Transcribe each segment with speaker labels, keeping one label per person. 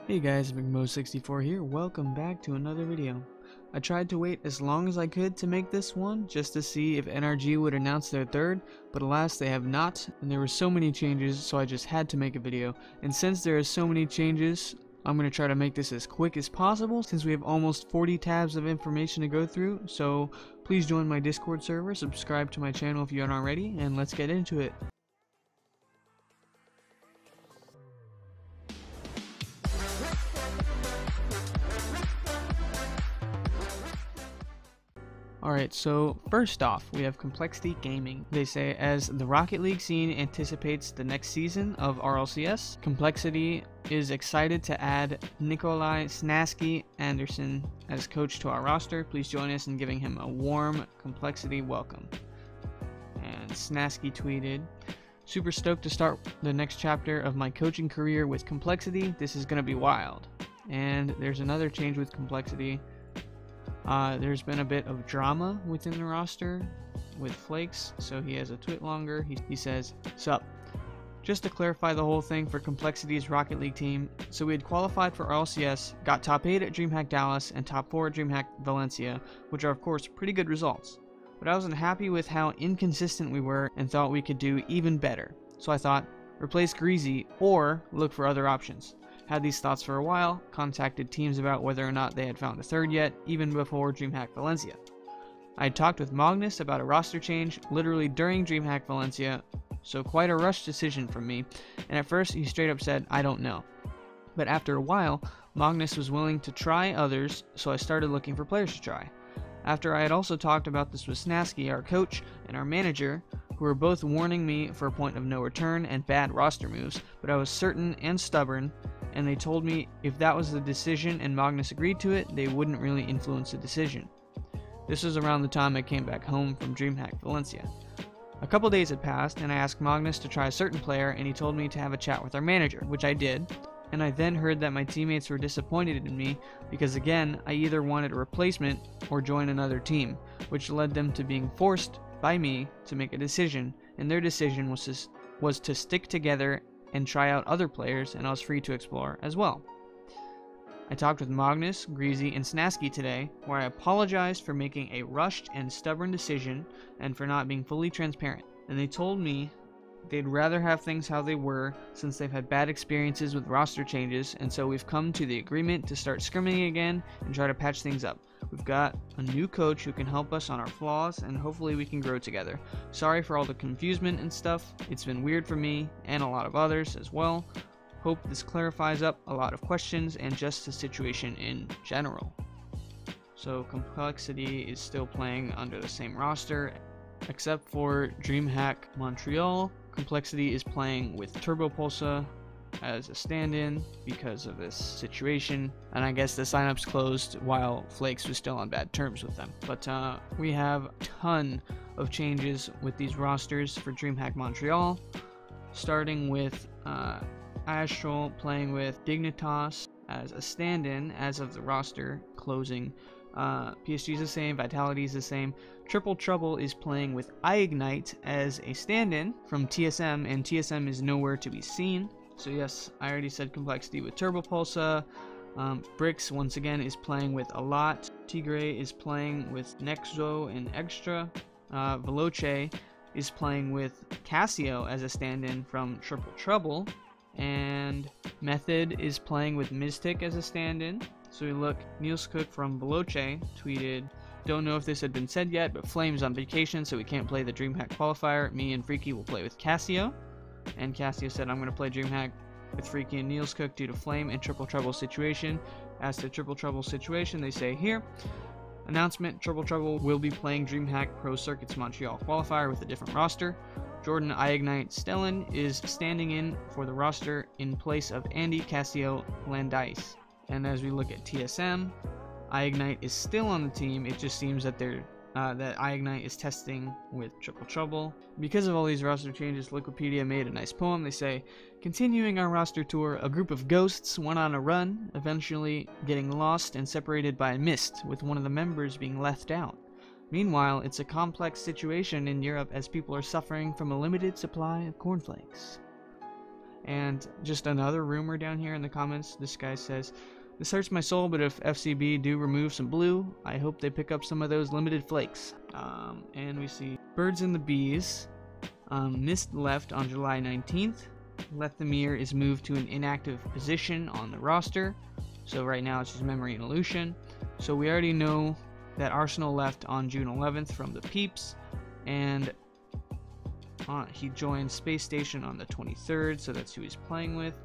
Speaker 1: Hey guys, McMo64 here. Welcome back to another video. I tried to wait as long as I could to make this one, just to see if NRG would announce their third, but alas they have not, and there were so many changes, so I just had to make a video. And since there are so many changes, I'm going to try to make this as quick as possible, since we have almost 40 tabs of information to go through, so please join my Discord server, subscribe to my channel if you aren't already, and let's get into it. Alright, so first off, we have Complexity Gaming. They say, as the Rocket League scene anticipates the next season of RLCS, Complexity is excited to add Nikolai Snasky Anderson as coach to our roster. Please join us in giving him a warm Complexity welcome. And Snasky tweeted, super stoked to start the next chapter of my coaching career with Complexity. This is going to be wild. And there's another change with Complexity. There's been a bit of drama within the roster with Flakes, so he has a tweet longer. He says, "Sup. Just to clarify the whole thing for Complexity's Rocket League team, so we had qualified for RLCS, got top 8 at DreamHack Dallas, and top 4 at DreamHack Valencia, which are of course pretty good results. But I wasn't happy with how inconsistent we were and thought we could do even better. So I thought, replace Greasy or look for other options. Had these thoughts for a while, contacted teams about whether or not they had found a third yet, even before DreamHack Valencia. I had talked with Magnus about a roster change literally during DreamHack Valencia, so quite a rushed decision from me, and at first he straight up said, I don't know. But after a while, Magnus was willing to try others, so I started looking for players to try. After I had also talked about this with Snasky, our coach, and our manager, who were both warning me for a point of no return and bad roster moves, but I was certain and stubborn, and they told me if that was the decision and Magnus agreed to it, they wouldn't really influence the decision. This was around the time I came back home from DreamHack Valencia. A couple days had passed, and I asked Magnus to try a certain player, and he told me to have a chat with our manager, which I did, and I then heard that my teammates were disappointed in me because again, I either wanted a replacement or join another team, which led them to being forced by me to make a decision, and their decision was to stick together and try out other players, and I was free to explore as well. I talked with Magnus, Greasy, and Snasky today, where I apologized for making a rushed and stubborn decision and for not being fully transparent, and they told me they'd rather have things how they were since they've had bad experiences with roster changes, and so we've come to the agreement to start scrimming again and try to patch things up. We've got a new coach who can help us on our flaws, and hopefully we can grow together. Sorry for all the confusement and stuff. It's been weird for me and a lot of others as well. Hope this clarifies up a lot of questions and just the situation in general." So Complexity is still playing under the same roster, except for DreamHack Montreal. Complexity is playing with TURBOPOLSA as a stand-in because of this situation, and I guess the signups closed while Flakes was still on bad terms with them. But we have a ton of changes with these rosters for DreamHack Montreal, starting with Astral playing with Dignitas as a stand-in as of the roster closing. PSG is the same, Vitality is the same. Triple Trouble is playing with iIgnite as a stand-in from TSM, and TSM is nowhere to be seen. So yes, I already said Complexity with TurboPolsa. Bricks once again is playing with a lot. Tigre is playing with Nexo and Extra. Veloce is playing with Casio as a stand-in from Triple Trouble. And Method is playing with Mystic as a stand-in. So we look, Niels Cook from Veloce tweeted, "Don't know if this had been said yet, but Flame's on vacation, so we can't play the DreamHack qualifier. Me and Freaky will play with Casio." And Casio said, "I'm going to play DreamHack with Freaky and Niels Cook due to Flame and Triple Trouble situation." As to Triple Trouble situation, they say here, announcement, Triple Trouble will be playing DreamHack Pro Circuits Montreal qualifier with a different roster. Jordan iIgnite Stellan is standing in for the roster in place of Andy Casio Landais. And as we look at TSM, iIgnite is still on the team. It just seems that that iIgnite is testing with Triple Trouble. Because of all these roster changes, Wikipedia made a nice poem. They say, continuing our roster tour, a group of ghosts went on a run, eventually getting lost and separated by a mist, with one of the members being left out. Meanwhile, it's a complex situation in Europe as people are suffering from a limited supply of cornflakes. And just another rumor down here in the comments, this guy says, "This hurts my soul, but if FCB do remove some blue, I hope they pick up some of those limited flakes." And we see Birds and the Bees. Mist left on July 19th. Lethamyr is moved to an inactive position on the roster. So right now it's just Memory and Illusion. So we already know that Arsenal left on June 11th from the Peeps. And he joined Space Station on the 23rd, so that's who he's playing with.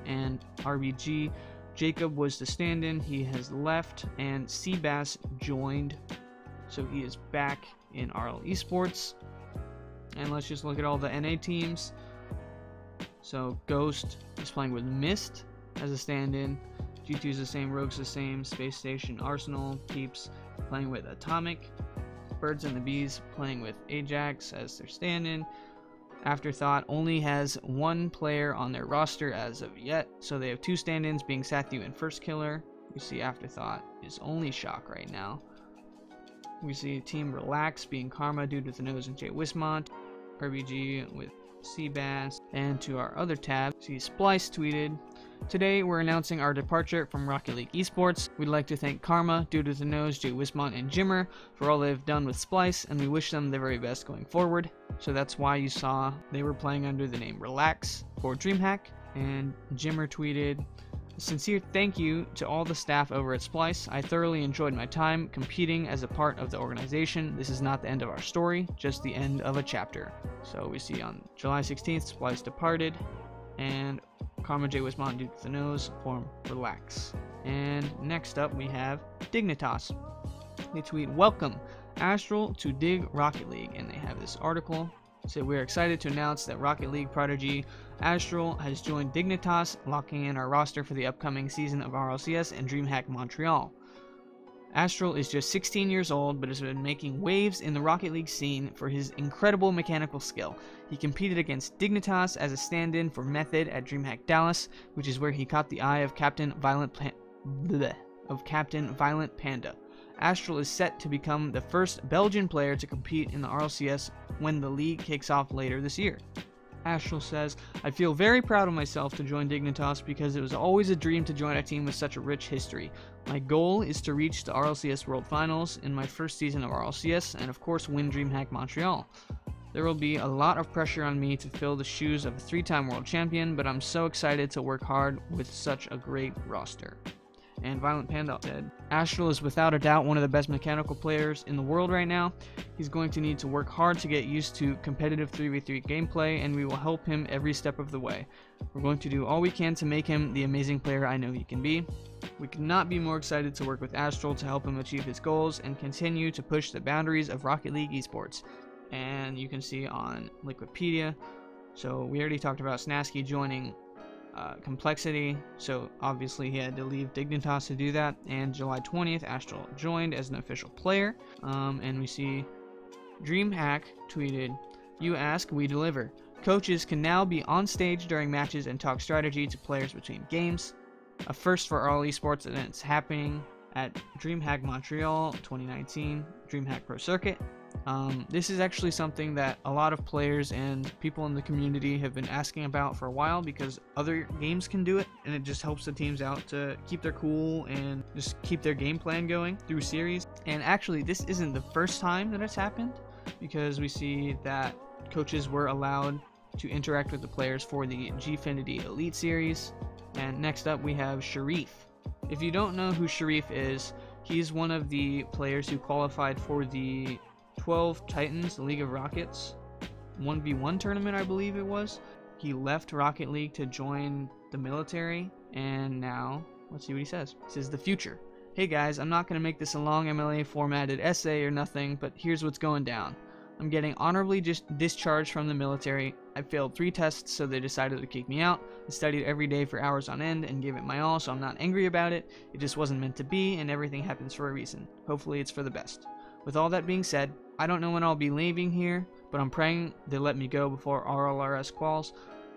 Speaker 1: And RBG, Jacob was the stand-in. He has left. And Seabass joined. So he is back in RL Esports. And let's just look at all the NA teams. So Ghost is playing with Mist as a stand-in. G2 is the same, Rogue's the same, Space Station, Arsenal, Peeps playing with Atomic, Birds and the Bees playing with Ajax as their stand-in. Afterthought only has one player on their roster as of yet, so they have two stand-ins being Sathu and First Killer. We see Afterthought is only Shock right now. We see Team Relax being Karma, Dude with the Nose, and Jay Wismont. RBG with Seabass. And to our other tab, see Splice tweeted, "Today we're announcing our departure from Rocket League Esports. We'd like to thank Karma, Dude with the Nose, Jay Wismont, and Jimmer for all they've done with Splice, and we wish them the very best going forward." So that's why you saw they were playing under the name Relax for DreamHack. And Jimmer tweeted, "A sincere thank you to all the staff over at Splice. I thoroughly enjoyed my time competing as a part of the organization. This is not the end of our story, just the end of a chapter." So we see on July 16th, Splice departed, and Karma, Jay Wismont, Dude with the Nose form Relax. And next up we have Dignitas. They tweet, "Welcome Astral to Dig Rocket League," and they have this article. So we're excited to announce that Rocket League prodigy Astral has joined Dignitas, locking in our roster for the upcoming season of RLCS and DreamHack Montreal. Astral is just 16 years old, but has been making waves in the Rocket League scene for his incredible mechanical skill. He competed against Dignitas as a stand-in for Method at DreamHack Dallas, which is where he caught the eye of Captain Violent Panda. Astral is set to become the first Belgian player to compete in the RLCS when the league kicks off later this year. Astral says, "I feel very proud of myself to join Dignitas because it was always a dream to join a team with such a rich history. My goal is to reach the RLCS World Finals in my first season of RLCS and of course win DreamHack Montreal. There will be a lot of pressure on me to fill the shoes of a 3-time world champion, but I'm so excited to work hard with such a great roster." And Violent Panda said, "Astral is without a doubt one of the best mechanical players in the world right now. He's going to need to work hard to get used to competitive 3v3 gameplay, and we will help him every step of the way. We're going to do all we can to make him the amazing player I know he can be. We could not be more excited to work with Astral to help him achieve his goals and continue to push the boundaries of Rocket League esports." And you can see on Liquipedia, so we already talked about Snasky joining Complexity, so obviously he had to leave Dignitas to do that. And July 20th, Astral joined as an official player. And we see DreamHack tweeted, "You ask, we deliver. Coaches can now be on stage during matches and talk strategy to players between games. A first for all esports, and it's happening at DreamHack Montreal 2019 DreamHack Pro Circuit." This is actually something that a lot of players and people in the community have been asking about for a while because other games can do it, and it just helps the teams out to keep their cool and just keep their game plan going through series. And actually, this isn't the first time that it's happened, because we see that coaches were allowed to interact with the players for the Gfinity Elite Series. And next up we have Sherif. If you don't know who Sherif is, he's one of the players who qualified for the 12 Titans, the League of Rockets 1v1 tournament, I believe it was. He left Rocket League to join the military, and now let's see what he says. He says, "The future. Hey guys, I'm not going to make this a long MLA formatted essay or nothing, but here's what's going down. I'm getting honorably discharged from the military. I failed 3 tests, so they decided to kick me out. I studied every day for hours on end and gave it my all, so I'm not angry about it. It just wasn't meant to be, and everything happens for a reason. Hopefully it's for the best. With all that being said, I don't know when I'll be leaving here, but I'm praying they let me go before RLRS quals.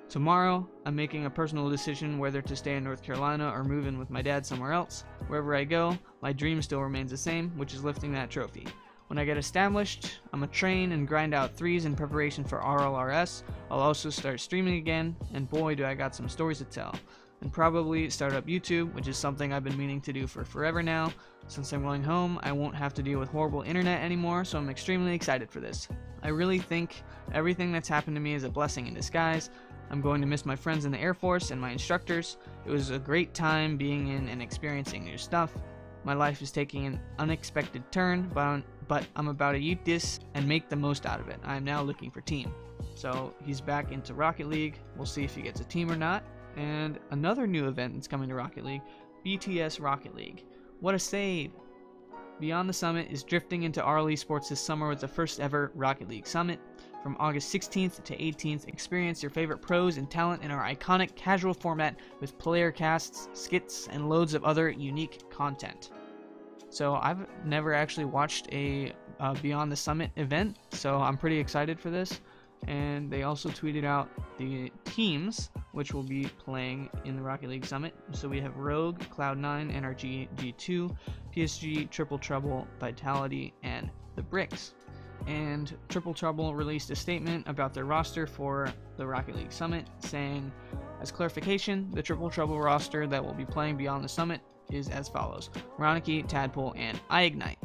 Speaker 1: Tomorrow, I'm making a personal decision whether to stay in North Carolina or move in with my dad somewhere else. Wherever I go, my dream still remains the same, which is lifting that trophy. When I get established, I'm gonna train and grind out 3s in preparation for RLRS. I'll also start streaming again, and boy do I got some stories to tell. And probably start up YouTube, which is something I've been meaning to do for forever now. Since I'm going home, I won't have to deal with horrible internet anymore, so I'm extremely excited for this. I really think everything that's happened to me is a blessing in disguise. I'm going to miss my friends in the Air Force and my instructors. It was a great time being in and experiencing new stuff. My life is taking an unexpected turn, but I'm about to eat this and make the most out of it. I am now looking for team. So he's back into Rocket League. We'll see if he gets a team or not. And another new event that's coming to Rocket League, BTS Rocket League. What a save! Beyond the Summit is drifting into RL Esports this summer with the first ever Rocket League Summit. From August 16th to 18th, experience your favorite pros and talent in our iconic casual format with player casts, skits, and loads of other unique content. So I've never actually watched a Beyond the Summit event, so I'm pretty excited for this. And they also tweeted out the teams which will be playing in the Rocket League Summit. So we have Rogue, Cloud9, NRG, G2, PSG, Triple Trouble, Vitality, and the Bricks. And Triple Trouble released a statement about their roster for the Rocket League Summit, saying, as clarification, the Triple Trouble roster that will be playing Beyond the Summit is as follows: Ronicky, Tadpole, and ignite.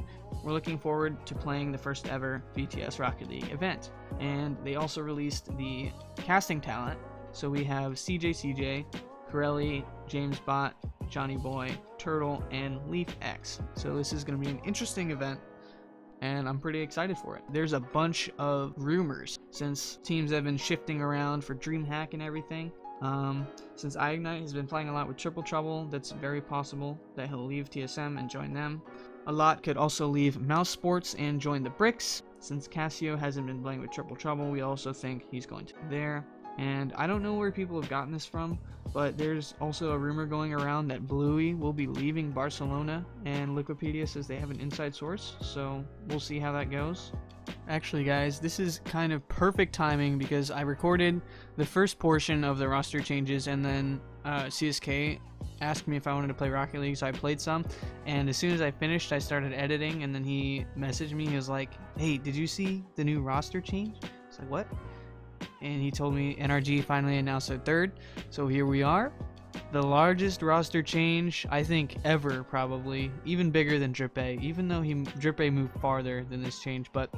Speaker 1: We're looking forward to playing the first ever BTS Rocket League event. And they also released the casting talent. So we have CJ, Corelli, James Bot, Johnny Boy, Turtle, and Leaf X. So this is going to be an interesting event, and I'm pretty excited for it. There's a bunch of rumors since teams have been shifting around for DreamHack and everything. Since ignite has been playing a lot with Triple Trouble, that's very possible that he'll leave TSM and join them. A lot could also leave Mouse Sports and join the Bricks. Since Casio hasn't been playing with Triple Trouble, we also think he's going to be there. And I don't know where people have gotten this from, but there's also a rumor going around that Bluey will be leaving Barcelona, and Wikipedia says they have an inside source, so we'll see how that goes. Actually, guys, this is kind of perfect timing because I recorded the first portion of the roster changes, and then CSK asked me if I wanted to play Rocket League, so I played some, and as soon as I finished, I started editing, and then he messaged me. He was like, hey, did you see the new roster change? I was like, what? And he told me NRG finally announced their third, so here we are. The largest roster change, I think, ever, probably. Even bigger than Drip A, even though Drip A moved farther than this change. But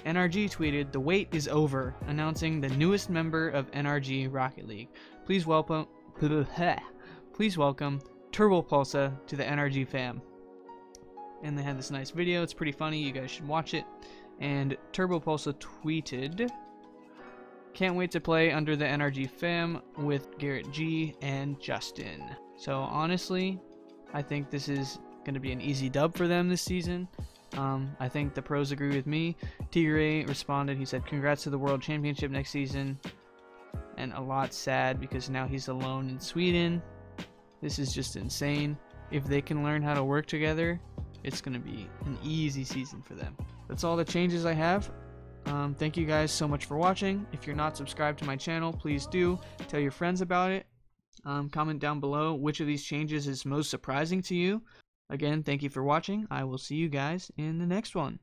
Speaker 1: NRG tweeted, the wait is over, announcing the newest member of NRG Rocket League. Please welcome TURBOPOLSA to the NRG fam. And they had this nice video. It's pretty funny. You guys should watch it. And TURBOPOLSA tweeted, can't wait to play under the NRG fam with Garrett G and Justin. So honestly, I think this is going to be an easy dub for them this season. I think the pros agree with me. Tigray responded, he said, congrats to the World Championship next season. And a lot sad because now he's alone in Sweden. This is just insane. If they can learn how to work together, it's going to be an easy season for them. That's all the changes I have. Thank you guys so much for watching. If you're not subscribed to my channel, please do. Tell your friends about it. Comment down below which of these changes is most surprising to you. Again, thank you for watching. I will see you guys in the next one.